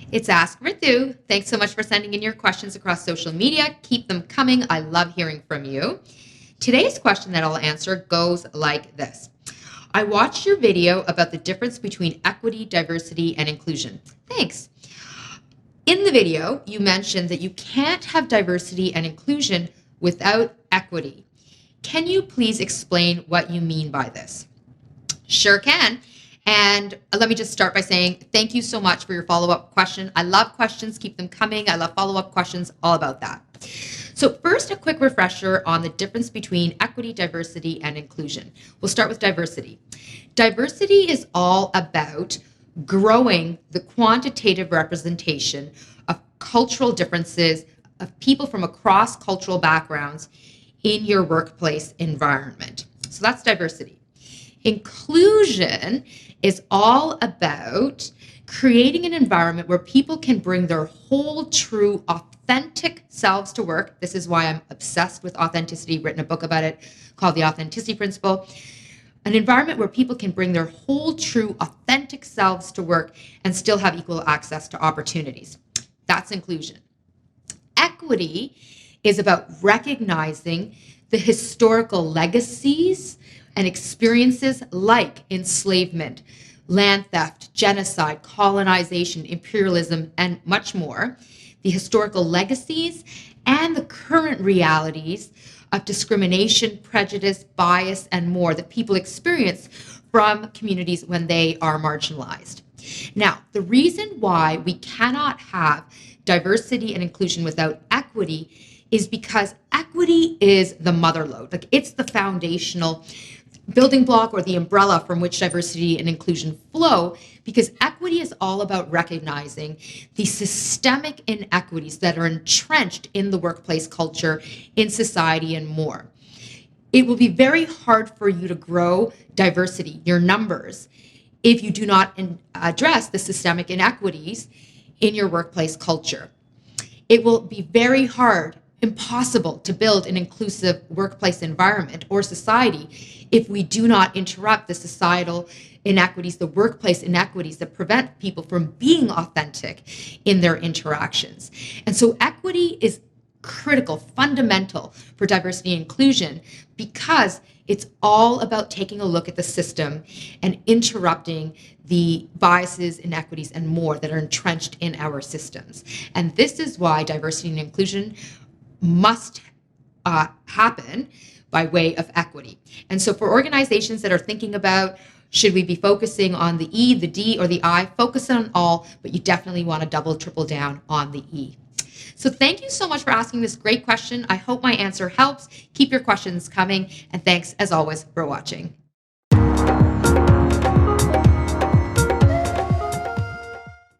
It's Ask Ritu. Thanks so much for sending in your questions across social media. Keep them coming. I love hearing from you. Today's question that I'll answer goes like this. I watched your video about the difference between equity, diversity, and inclusion. Thanks. In the video, you mentioned that you can't have diversity and inclusion without equity. Can you please explain what you mean by this? Sure can. And let me just start by saying thank you so much for your follow-up question. I love questions. Keep them coming. I love follow-up questions, all about that. So first, a quick refresher on the difference between equity, diversity, and inclusion. We'll start with diversity. Diversity is all about growing the quantitative representation of cultural differences of people from across cultural backgrounds in your workplace environment. So that's diversity. Inclusion is all about creating an environment where people can bring their whole, true, authentic selves to work. This is why I'm obsessed with authenticity, written a book about it called The Authenticity Principle. An environment where people can bring their whole, true, authentic selves to work and still have equal access to opportunities. That's inclusion. Equity is about recognizing the historical legacies and experiences like enslavement, land theft, genocide, colonization, imperialism, and much more, the historical legacies and the current realities of discrimination, prejudice, bias, and more that people experience from communities when they are marginalized. Now, the reason why we cannot have diversity and inclusion without equity is because equity is the mother lode. Like, it's the foundational building block or the umbrella from which diversity and inclusion flow, because equity is all about recognizing the systemic inequities that are entrenched in the workplace culture, in society, and more. It will be very hard for you to grow diversity, your numbers, if you do not address the systemic inequities in your workplace culture. It will be very hard, impossible to build an inclusive workplace environment or society if we do not interrupt the societal inequities, the workplace inequities that prevent people from being authentic in their interactions. And so equity is critical, fundamental for diversity and inclusion, because it's all about taking a look at the system and interrupting the biases, inequities, and more that are entrenched in our systems. And this is why diversity and inclusion must happen by way of equity. And so for organizations that are thinking about, should we be focusing on the E, the D, or the I, focus on all, but you definitely want to double, triple down on the E. So thank you so much for asking this great question. I hope my answer helps. Keep your questions coming, and thanks as always for watching.